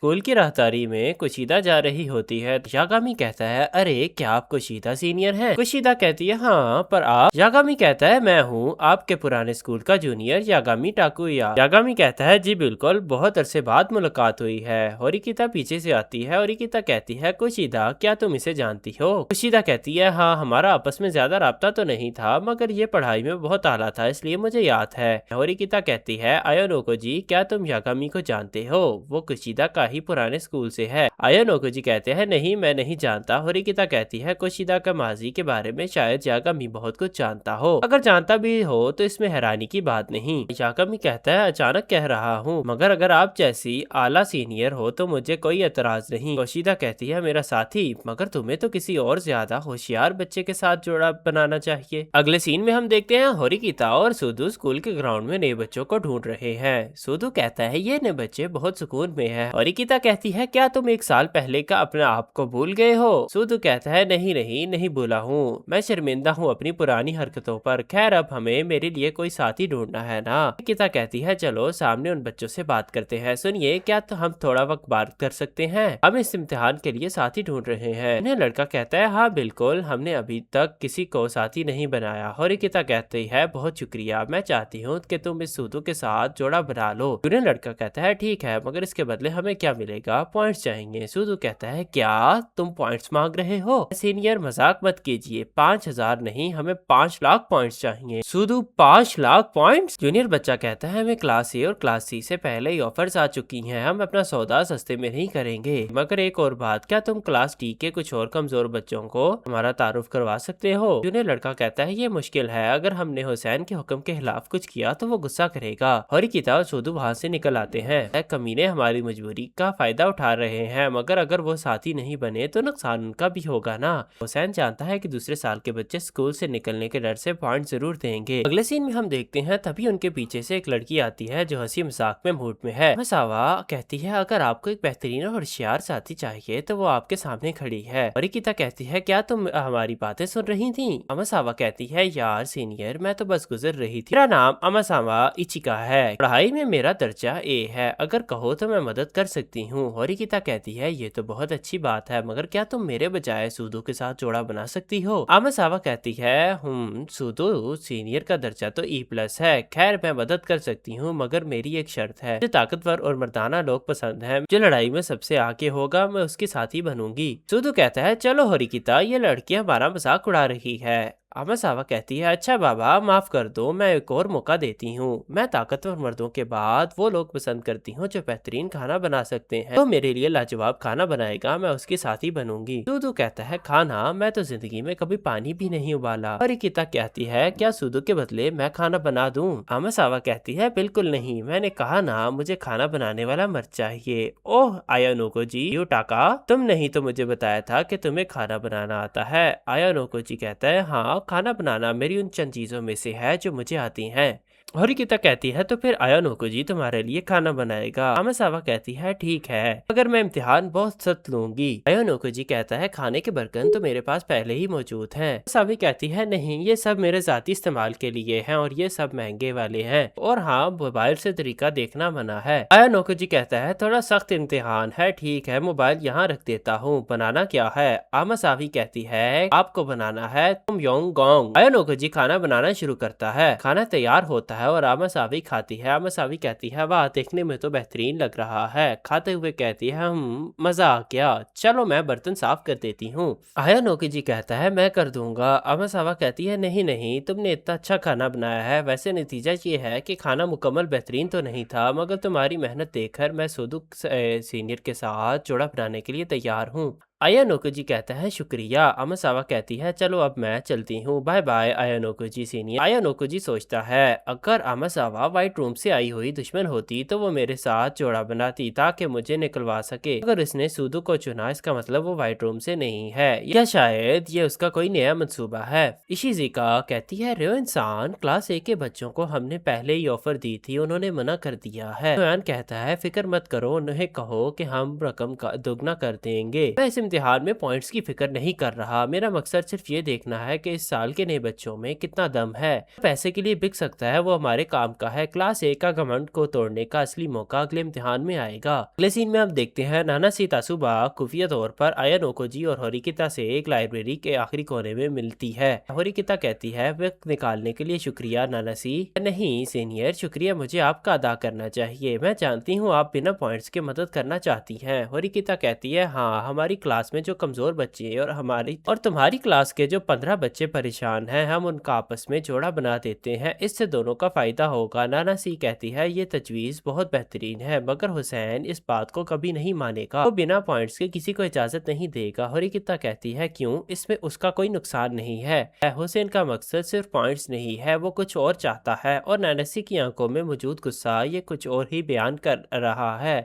School की राहदारी में कुशीदा जा रही होती है। यागामी कहता है, अरे क्या आप कुशीदा सीनियर हैं? कुशीदा कहती है, हाँ पर आप? यागामी कहता है, मैं हूँ आपके पुराने स्कूल का जूनियर यागामी टाकुया। यागामी कहता है, जी बिल्कुल, बहुत अरसे बाद मुलाकात हुई है। होरिकिता पीछे से आती है। होरिकिता कहती है, कुशीदा क्या तुम इसे जानती हो? कुशीदा कहती है, हाँ हमारा आपस में ज्यादा राब्ता तो नहीं था, मगर ये पढ़ाई में बहुत आला था, इसलिए मुझे याद है। होरिकिता कहती है, आयोनोको जी क्या तुम यागामी को जानते हो? वो कुशीदा का ही पुराने स्कूल से है। आयोनोको जी कहते हैं, नहीं मैं नहीं जानता। होरिकिता कहती है, कुशीदा का माजी के बारे में शायद यागामी बहुत कुछ जानता हो, अगर जानता भी हो तो इसमें हैरानी की बात नहीं। यागामी कहता है, अचानक कह रहा हूँ, मगर अगर आप जैसी आला सीनियर हो तो मुझे कोई एतराज नहीं। कुशीदा कहती है, मेरा साथी, मगर तुम्हें तो किसी और ज्यादा होशियार बच्चे के साथ जोड़ा बनाना चाहिए। अगले सीन में हम देखते हैं होरिकिता और सुदु स्कूल के ग्राउंड में नए बच्चों को ढूंढ रहे हैं। सुदु कहता है, ये नए बच्चे बहुत सुकून में हैं। होरिकिता कहती है, क्या तुम एक साल पहले का अपने आप को भूल गए हो? सुदु कहता है, नहीं नहीं नहीं भूला हूँ, मैं शर्मिंदा हूँ अपनी पुरानी हरकतों पर। खैर अब हमें मेरे लिए कोई साथी ढूंढना है ना। होरिकिता कहती है, चलो सामने उन बच्चों से बात करते हैं। सुनिए, क्या तो हम थोड़ा वक्त बात कर सकते हैं? हम इस इम्तिहान के लिए साथी ढूंढ रहे हैं। उन्हें लड़का कहता है, हाँ बिल्कुल, हमने अभी तक किसी को साथी नहीं बनाया। होरिकिता कहती है, बहुत शुक्रिया, मैं चाहती हूँ कि तुम इस सुदु के साथ जोड़ा बना लो। उन्हें लड़का कहता है, ठीक है, मगर इसके बदले हमें क्या मिलेगा? पॉइंट्स चाहिए। सुदु कहता है, क्या तुम पॉइंट्स मांग रहे हो? सीनियर मजाक मत कीजिए, 5,000 नहीं, हमें 5 लाख पॉइंट्स चाहिए। सुदु, 5 लाख पॉइंट्स? जूनियर बच्चा कहता है, हमें क्लास ए और क्लास सी से पहले ही ऑफर्स आ चुकी हैं, हम अपना सौदा सस्ते में नहीं करेंगे। मगर एक और बात, क्या तुम क्लास डी के कुछ और कमजोर बच्चों को हमारा तारुफ करवा सकते हो? जूनियर लड़का कहता है, ये मुश्किल है, अगर हमने हुसैन के हुक्म के खिलाफ कुछ किया तो वो गुस्सा करेगा। होरिकिता और सुदु वहाँ से निकल आते हैं। कमीने हमारी मजबूरी का फायदा उठा रहे हैं, मगर अगर वो साथी नहीं बने तो नुकसान उनका भी होगा ना। हुसैन जानता है कि दूसरे साल के बच्चे स्कूल से निकलने के डर से पॉइंट जरूर देंगे। अगले सीन में हम देखते हैं, तभी उनके पीछे से एक लड़की आती है जो हंसी मजाक में मूड में है। मसावा कहती है, अगर आपको एक बेहतरीन और होशियार साथी चाहिए तो वो आपके सामने खड़ी है। होरिकिता कहती है, क्या तुम हमारी बातें सुन रही थी? अमासावा कहती है, यार सीनियर, मैं तो बस गुजर रही थी। मेरा नाम अमासावा इचिका है, पढ़ाई में मेरा दर्जा ए है, अगर कहो तो मैं मदद कर सकती हूँ। होरिकिता कहती है, ये तो बहुत अच्छी बात है, मगर क्या तुम मेरे बजाय सुदु के साथ जोड़ा बना सकती हो? अमासावा कहती है, सुदु सीनियर का दर्जा तो E+ है, खैर मैं मदद कर सकती हूँ, मगर मेरी एक शर्त है, मुझे ताकतवर और मर्दाना लोग पसंद है, जो लड़ाई में सबसे आगे होगा मैं उसके साथी बनूंगी। सुदु कहता है, चलो होरिकिता, ये लड़की हमारा मजाक उड़ा रही है। अमासावा कहती है, अच्छा बाबा माफ कर दो, मैं एक और मौका देती हूँ, मैं ताकतवर मर्दों के बाद वो लोग पसंद करती हूँ जो बेहतरीन खाना बना सकते हैं, तो मेरे लिए लाजवाब खाना बनाएगा, मैं उसकी साथी बनूंगी। सुदु कहता है, खाना? मैं तो जिंदगी में कभी पानी भी नहीं उबाला। होरिकिता कहती है, क्या सुदु के बदले मैं खाना बना दूं? अमासावा कहती है, बिल्कुल नहीं, मैंने कहा ना, मुझे खाना बनाने वाला मर्द चाहिए। ओह आयानोको जी, युटाका, तुम नहीं तो मुझे बताया था कि तुम्हें खाना बनाना आता है। आयानोको जी कहता है, हाँ, खाना बनाना मेरी उन चंद चीजों में से है जो मुझे आती हैं। होरिकिता कहती है, तो फिर आयानोको जी तुम्हारे लिए खाना बनाएगा। अमासावा कहती है, ठीक है, अगर मैं इम्तिहान बहुत सख्त लूंगी। आयानोको जी कहता है, खाने के बर्तन तो मेरे पास पहले ही मौजूद हैं। अमासावा कहती है, नहीं, ये सब मेरे जाती इस्तेमाल के लिए हैं और ये सब महंगे वाले हैं, और हाँ, मोबाइल से तरीका देखना मना है। आयानोको जी कहता है, थोड़ा सख्त इम्तिहान है, ठीक है, मोबाइल यहाँ रख देता हूँ, बनाना क्या है? अमासावा कहती है, आपको बनाना है तुम योंग गोंग। आयानोको जी खाना बनाना शुरू करता है, खाना तैयार होता है और अमासावी खाती है। अमासावी कहती है, वाह, देखने में तो बेहतरीन लग रहा है। खाते हुए कहती है, मजा आ गया, चलो मैं बर्तन साफ कर देती हूँ। आयानोको जी कहता है, मैं कर दूंगा। अमासावा कहती है, नहीं नहीं, तुमने इतना अच्छा खाना बनाया है, वैसे नतीजा ये है कि खाना मुकम्मल बेहतरीन तो नहीं था, मगर तुम्हारी मेहनत देखकर मैं सुदु सीनियर के साथ जोड़ा बनाने के लिए तैयार हूँ। आयानोको जी कहता है, शुक्रिया। अमासावा कहती है, चलो अब मैं चलती हूँ, बाय बाय आयानोको जी सीनियर। आयानोको जी सोचता है, अगर अमासावा व्हाइट रूम से आई हुई दुश्मन होती तो वो मेरे साथ जोड़ा बनाती ताकि मुझे निकलवा सके, अगर इसने सुदु को चुना इसका मतलब वो व्हाइट रूम से नहीं है, या शायद ये उसका कोई नया मंसूबा है। इशिज़ुका कहती है, रे इंसान, क्लास ए के बच्चों को हमने पहले ही ऑफर दी थी, उन्होंने मना कर दिया है। नोयान कहता है, फिक्र मत करो, उन्हें कहो कि हम रकम का दोगुना कर देंगे, मैं इस इम्तिहान में पॉइंट्स की फिक्र नहीं कर रहा। मेरा मकसद सिर्फ ये देखना है कि इस साल के नए बच्चों में कितना दम है। पैसे के लिए बिक सकता है वो हमारे काम का है। क्लास ए का घमंड को तोड़ने का असली मौका अगले इम्तिहान में आएगा। अगले सीन में हम देखते हैं नानासी तासुबा खुफिया तौर पर आयन ओकोजी और होरिकिता से एक लाइब्रेरी के आखिरी कोने में मिलती है। होरिकिता कहती है वक्त निकालने के लिए शुक्रिया नानासी। नहीं सीनियर, शुक्रिया मुझे आपका अदा करना चाहिए। मैं जानती हूँ आप बिना पॉइंट्स के मदद करना चाहती हैं। होरिकिता कहती है हाँ, हमारी क्लास में जो कमजोर बच्चे हैं और तुम्हारी क्लास के जो 15 बच्चे परेशान हैं, हम उनका आपस में जोड़ा बना देते हैं, इससे दोनों का फायदा होगा। नानासी कहती है ये तजवीज़ बहुत बेहतरीन है, मगर हुसैन इस बात को कभी नहीं मानेगा। वो बिना पॉइंट्स के किसी को इजाजत नहीं देगा। होरिकिता कहती है क्यों, इसमें उसका कोई नुकसान नहीं है। हुसैन का मकसद सिर्फ पॉइंट्स नहीं है, वो कुछ और चाहता है। और नानासी की आंखों में मौजूद गुस्सा ये कुछ और ही बयान कर रहा है।